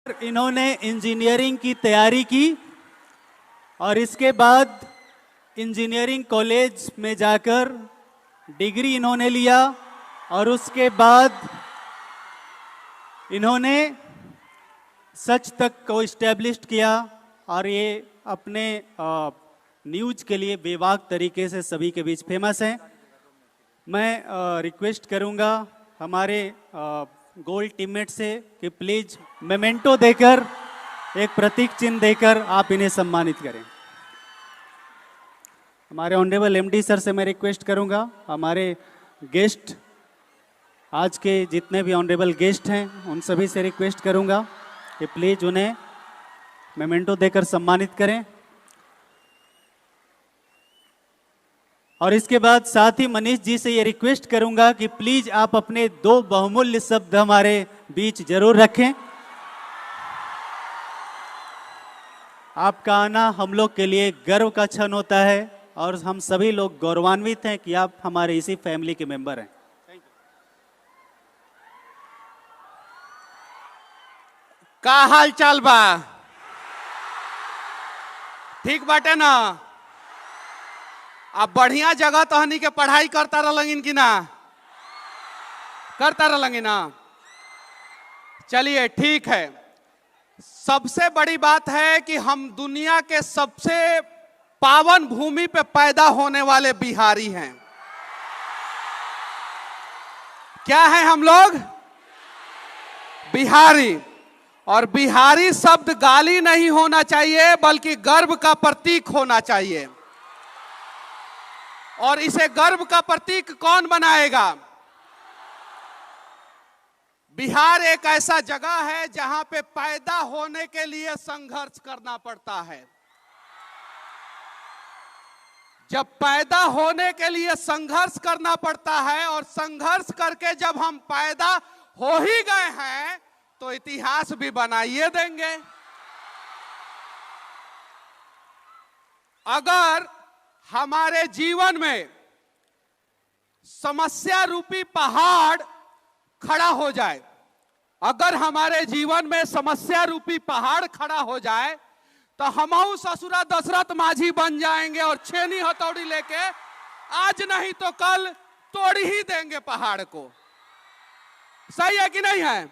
इन्होंने इंजीनियरिंग की तैयारी की और इसके बाद इंजीनियरिंग कॉलेज में जाकर डिग्री इन्होंने लिया और उसके बाद इन्होंने सच तक को इस्टेब्लिश किया और ये अपने न्यूज़ के लिए बेबाक तरीके से सभी के बीच फेमस हैं। मैं रिक्वेस्ट करूंगा हमारे गोल्ड टीममेट से कि प्लीज मेमेंटो देकर एक प्रतीक चिन्ह देकर आप इन्हें सम्मानित करें। हमारे ऑनरेबल एमडी सर से मैं रिक्वेस्ट करूंगा, हमारे गेस्ट आज के जितने भी ऑनरेबल गेस्ट हैं उन सभी से रिक्वेस्ट करूंगा कि प्लीज उन्हें मेमेंटो देकर सम्मानित करें। और इसके बाद साथ ही मनीष जी से ये रिक्वेस्ट करूंगा कि प्लीज आप अपने दो बहुमूल्य शब्द हमारे बीच जरूर रखें। आपका आना हम लोग के लिए गर्व का क्षण होता है और हम सभी लोग गौरवान्वित हैं कि आप हमारे इसी फैमिली के मेंबर हैं। का हाल चाल बा? ठीक बाटे ना? अब बढ़िया जगह तहनी के पढ़ाई करता रहलगिन कि ना? करता रहलगिन ना? चलिए ठीक है। सबसे बड़ी बात है कि हम दुनिया के सबसे पावन भूमि पे पैदा होने वाले बिहारी हैं। क्या है हम लोग? बिहारी। और बिहारी शब्द गाली नहीं होना चाहिए बल्कि गर्व का प्रतीक होना चाहिए। और इसे गर्व का प्रतीक कौन बनाएगा? बिहार एक ऐसा जगह है जहां पे पैदा होने के लिए संघर्ष करना पड़ता है। जब पैदा होने के लिए संघर्ष करना पड़ता है और संघर्ष करके जब हम पैदा हो ही गए हैं तो इतिहास भी बनाइए देंगे। अगर हमारे जीवन में समस्या रूपी पहाड़ खड़ा हो जाए, अगर हमारे जीवन में समस्या रूपी पहाड़ खड़ा हो जाए तो हमहू ससुरा दशरथ माझी बन जाएंगे और छेनी हथौड़ी लेके आज नहीं तो कल तोड़ ही देंगे पहाड़ को। सही है कि नहीं है?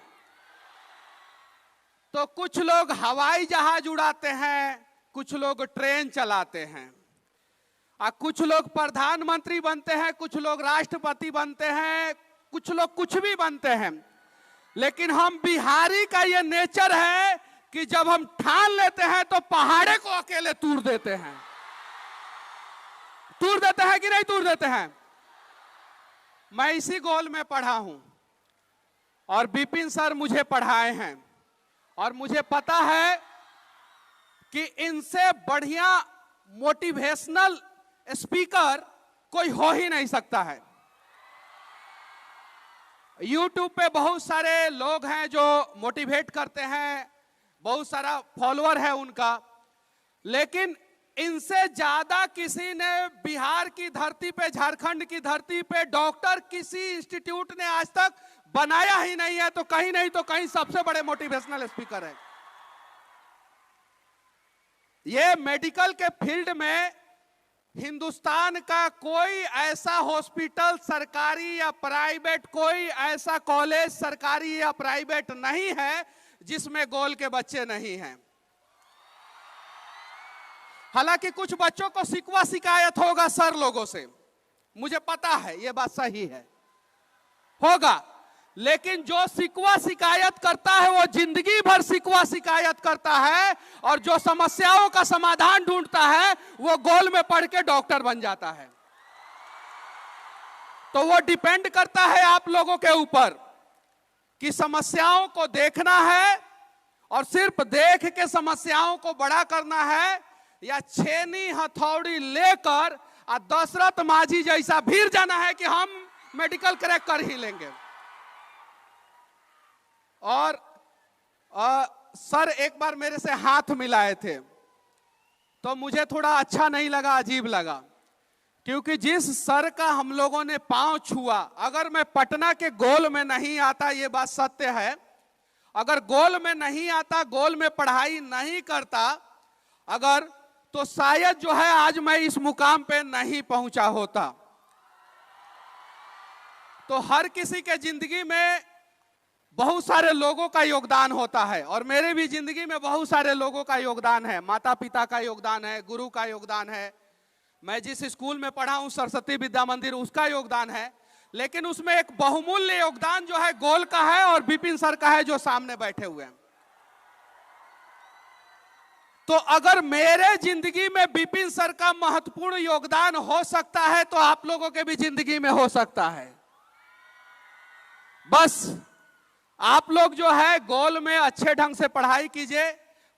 तो कुछ लोग हवाई जहाज उड़ाते हैं, कुछ लोग ट्रेन चलाते हैं, और कुछ लोग प्रधानमंत्री बनते हैं, कुछ लोग राष्ट्रपति बनते हैं, कुछ लोग कुछ भी बनते हैं। लेकिन हम बिहारी का ये नेचर है कि जब हम ठान लेते हैं तो पहाड़े को अकेले तोड़ देते हैं। तोड़ देते हैं कि नहीं तोड़ देते हैं? मैं इसी गोल में पढ़ा हूं और विपिन सर मुझे पढ़ाए हैं और मुझे पता है कि इनसे बढ़िया मोटिवेशनल स्पीकर कोई हो ही नहीं सकता है। YouTube पे बहुत सारे लोग हैं जो मोटिवेट करते हैं, बहुत सारा फॉलोअर है उनका, लेकिन इनसे ज्यादा किसी ने बिहार की धरती पे, झारखंड की धरती पे डॉक्टर किसी इंस्टीट्यूट ने आज तक बनाया ही नहीं है। तो कहीं नहीं तो कहीं सबसे बड़े मोटिवेशनल स्पीकर है। ये मेडिकल के फील्ड में हिंदुस्तान का कोई ऐसा हॉस्पिटल सरकारी या प्राइवेट, कोई ऐसा कॉलेज सरकारी या प्राइवेट नहीं है जिसमें गोल के बच्चे नहीं हैं। हालांकि कुछ बच्चों को शिकवा शिकायत होगा सर लोगों से, मुझे पता है ये बात सही है, होगा। लेकिन जो शिकवा शिकायत करता है वो जिंदगी भर शिकवा शिकायत करता है, और जो समस्याओं का समाधान ढूंढता है वो गोल में पढ़ के डॉक्टर बन जाता है। तो वो डिपेंड करता है आप लोगों के ऊपर कि समस्याओं को देखना है और सिर्फ देख के समस्याओं को बड़ा करना है, या छेनी हथौड़ी लेकर दशरथ माझी जैसा भीड़ जाना है कि हम मेडिकल क्रैक कर ही लेंगे। और सर एक बार मेरे से हाथ मिलाए थे तो मुझे थोड़ा अच्छा नहीं लगा, अजीब लगा, क्योंकि जिस सर का हम लोगों ने पांव छुआ, अगर मैं पटना के गोल में नहीं आता, ये बात सत्य है, अगर गोल में नहीं आता, गोल में पढ़ाई नहीं करता अगर, तो शायद जो है आज मैं इस मुकाम पे नहीं पहुंचा होता। तो हर किसी के जिंदगी में बहुत सारे लोगों का योगदान होता है और मेरे भी जिंदगी में बहुत सारे लोगों का योगदान है। माता पिता का योगदान है, गुरु का योगदान है, मैं जिस स्कूल में पढ़ा हूं सरस्वती विद्या मंदिर, उसका योगदान है। लेकिन उसमें एक बहुमूल्य योगदान जो है गोल का है और विपिन सर का है जो सामने बैठे हुए हैं। तो अगर मेरे जिंदगी में विपिन सर का महत्वपूर्ण योगदान हो सकता है तो आप लोगों के भी जिंदगी में हो सकता है। बस आप लोग जो है गोल में अच्छे ढंग से पढ़ाई कीजिए।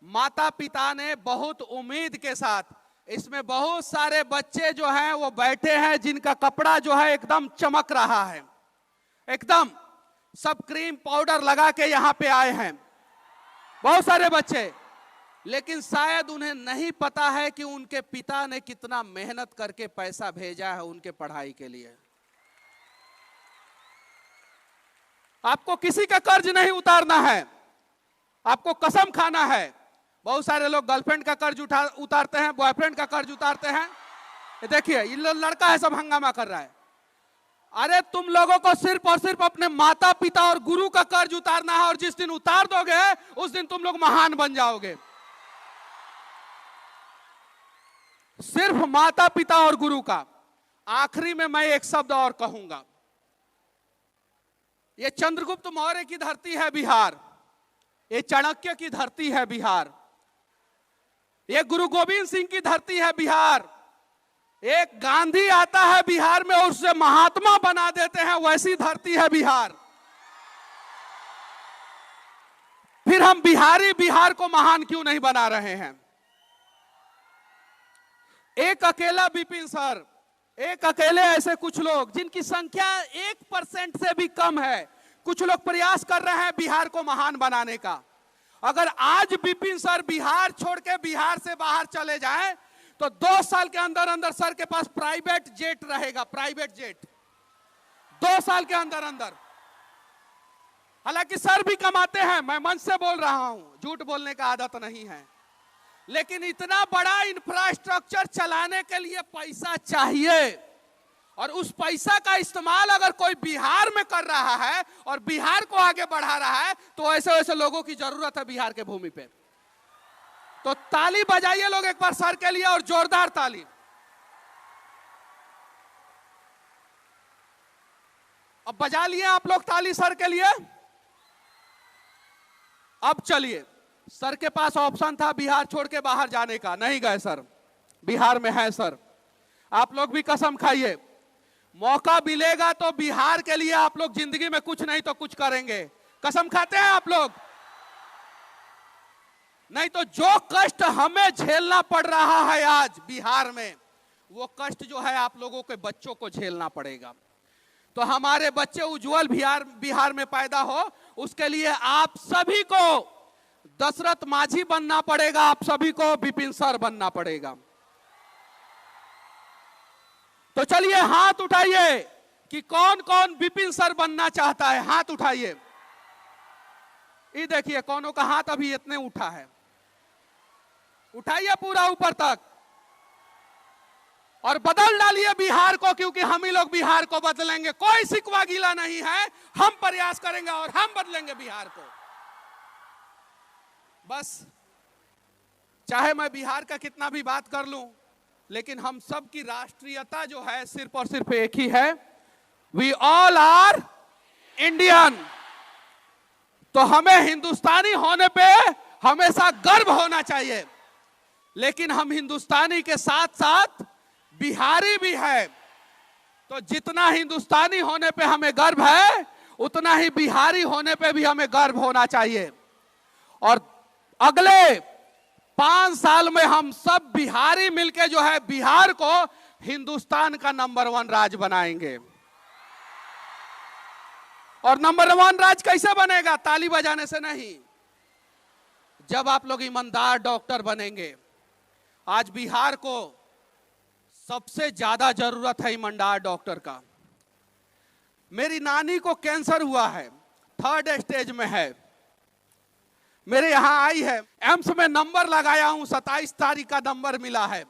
माता पिता ने बहुत उम्मीद के साथ, इसमें बहुत सारे बच्चे जो हैं वो बैठे हैं जिनका कपड़ा जो है एकदम चमक रहा है, एकदम सब क्रीम पाउडर लगा के यहां पे आए हैं बहुत सारे बच्चे। लेकिन शायद उन्हें नहीं पता है कि उनके पिता ने कितना मेहनत करके पैसा भेजा है उनके पढ़ाई के लिए। आपको किसी का कर्ज नहीं उतारना है, आपको कसम खाना है। बहुत सारे लोग गर्लफ्रेंड का कर्ज उतारते हैं, बॉयफ्रेंड का कर्ज उतारते हैं। ये देखिए ये लड़का है सब हंगामा कर रहा है। अरे तुम लोगों को सिर्फ और सिर्फ अपने माता पिता और गुरु का कर्ज उतारना है और जिस दिन उतार दोगे उस दिन तुम लोग महान बन जाओगे। सिर्फ माता पिता और गुरु का। आखिरी में मैं एक शब्द और कहूंगा, ये चंद्रगुप्त मौर्य की धरती है बिहार, ये चाणक्य की धरती है बिहार, ये गुरु गोविंद सिंह की धरती है बिहार। एक गांधी आता है बिहार में और उसे महात्मा बना देते हैं, वैसी धरती है बिहार। फिर हम बिहारी बिहार को महान क्यों नहीं बना रहे हैं? एक अकेला विपिन सर, एक अकेले ऐसे कुछ लोग जिनकी संख्या 1% से भी कम है, कुछ लोग प्रयास कर रहे हैं बिहार को महान बनाने का। अगर आज विपिन सर बिहार छोड़ के बिहार से बाहर चले जाएं तो 2 साल के अंदर अंदर सर के पास प्राइवेट जेट रहेगा, प्राइवेट जेट 2 साल के अंदर अंदर। हालांकि सर भी कमाते हैं, मैं मंच से बोल रहा हूं, झूठ बोलने का आदत नहीं है, लेकिन इतना बड़ा इंफ्रास्ट्रक्चर चलाने के लिए पैसा चाहिए और उस पैसा का इस्तेमाल अगर कोई बिहार में कर रहा है और बिहार को आगे बढ़ा रहा है तो ऐसे ऐसे लोगों की जरूरत है बिहार के भूमि पे। तो ताली बजाइए लोग एक बार सर के लिए, और जोरदार ताली। अब बजा लिए आप लोग ताली सर के लिए। अब चलिए, सर के पास ऑप्शन था बिहार छोड़ के बाहर जाने का, नहीं गए सर, बिहार में है सर। आप लोग भी कसम खाइए, मौका मिलेगा तो बिहार के लिए आप लोग जिंदगी में कुछ नहीं तो कुछ करेंगे। कसम खाते हैं आप लोग? नहीं तो जो कष्ट हमें झेलना पड़ रहा है आज बिहार में, वो कष्ट जो है आप लोगों के बच्चों को झेलना पड़ेगा। तो हमारे बच्चे उज्जवल बिहार में पैदा हो, उसके लिए आप सभी को दशरथ मांझी बनना पड़ेगा, आप सभी को विपिन सर बनना पड़ेगा। तो चलिए हाथ उठाइए कि कौन कौन विपिन सर बनना चाहता है, हाथ उठाइए। ये देखिए कौनों का हाथ अभी इतने उठा है, उठाइए पूरा ऊपर तक और बदल डालिए बिहार को, क्योंकि हम ही लोग बिहार को बदलेंगे। कोई सिकवा गीला नहीं है, हम प्रयास करेंगे और हम बदलेंगे बिहार को। बस चाहे मैं बिहार का कितना भी बात कर लूं, लेकिन हम सब की राष्ट्रीयता जो है सिर्फ और सिर्फ एक ही है, वी ऑल आर इंडियन। तो हमें हिंदुस्तानी होने पे हमेशा गर्व होना चाहिए, लेकिन हम हिंदुस्तानी के साथ साथ बिहारी भी है। तो जितना हिंदुस्तानी होने पे हमें गर्व है, उतना ही बिहारी होने पे भी हमें गर्व होना चाहिए। और अगले 5 साल में हम सब बिहारी मिलके जो है बिहार को हिंदुस्तान का नंबर 1 राज्य बनाएंगे। और नंबर 1 राज्य कैसे बनेगा? ताली बजाने से नहीं, जब आप लोग ईमानदार डॉक्टर बनेंगे। आज बिहार को सबसे ज्यादा जरूरत है ईमानदार डॉक्टर का। मेरी नानी को कैंसर हुआ है, 3rd स्टेज में है, मेरे यहां आई है, एम्स में नंबर लगाया हूं, 27 तारीख का नंबर मिला है,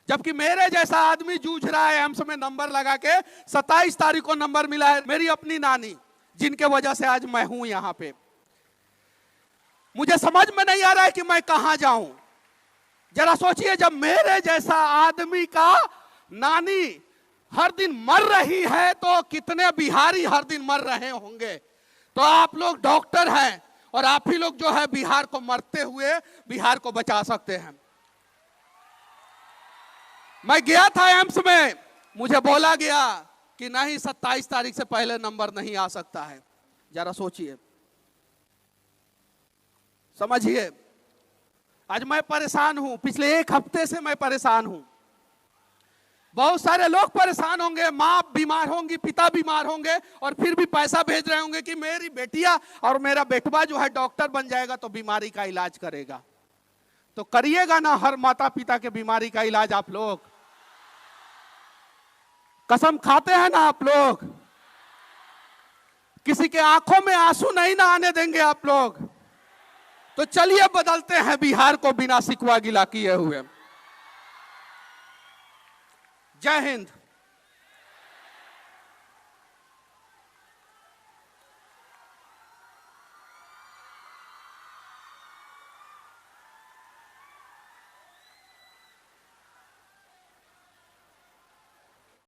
जबकि मेरे जैसा आदमी जूझ रहा है एम्स में नंबर लगा के। 27 तारीख को नंबर मिला है मेरी अपनी नानी, जिनके वजह से आज मैं हूं यहां पे। मुझे समझ में नहीं आ रहा है कि मैं कहां जाऊं। जरा सोचिए, जब मेरे जैसा आदमी का नानी हर दिन मर रही है तो कितने बिहारी हर दिन मर रहे होंगे। तो आप लोग डॉक्टर हैं और आप ही लोग जो है बिहार को मरते हुए बिहार को बचा सकते हैं। मैं गया था एम्स में, मुझे बोला गया कि नहीं 27 तारीख से पहले नंबर नहीं आ सकता है। जरा सोचिए, समझिए। आज मैं परेशान हूं, पिछले 1 हफ्ते से मैं परेशान हूं। बहुत सारे लोग परेशान होंगे, माँ बीमार होंगी, पिता बीमार होंगे और फिर भी पैसा भेज रहे होंगे कि मेरी बेटिया और मेरा बेटवा जो है डॉक्टर बन जाएगा तो बीमारी का इलाज करेगा। तो करिएगा ना हर माता पिता के बीमारी का इलाज आप लोग? कसम खाते हैं ना आप लोग? किसी के आंखों में आंसू नहीं ना आने देंगे आप लोग। तो चलिए बदलते हैं बिहार को बिना सिकवा गिला किए हुए। जय हिंद।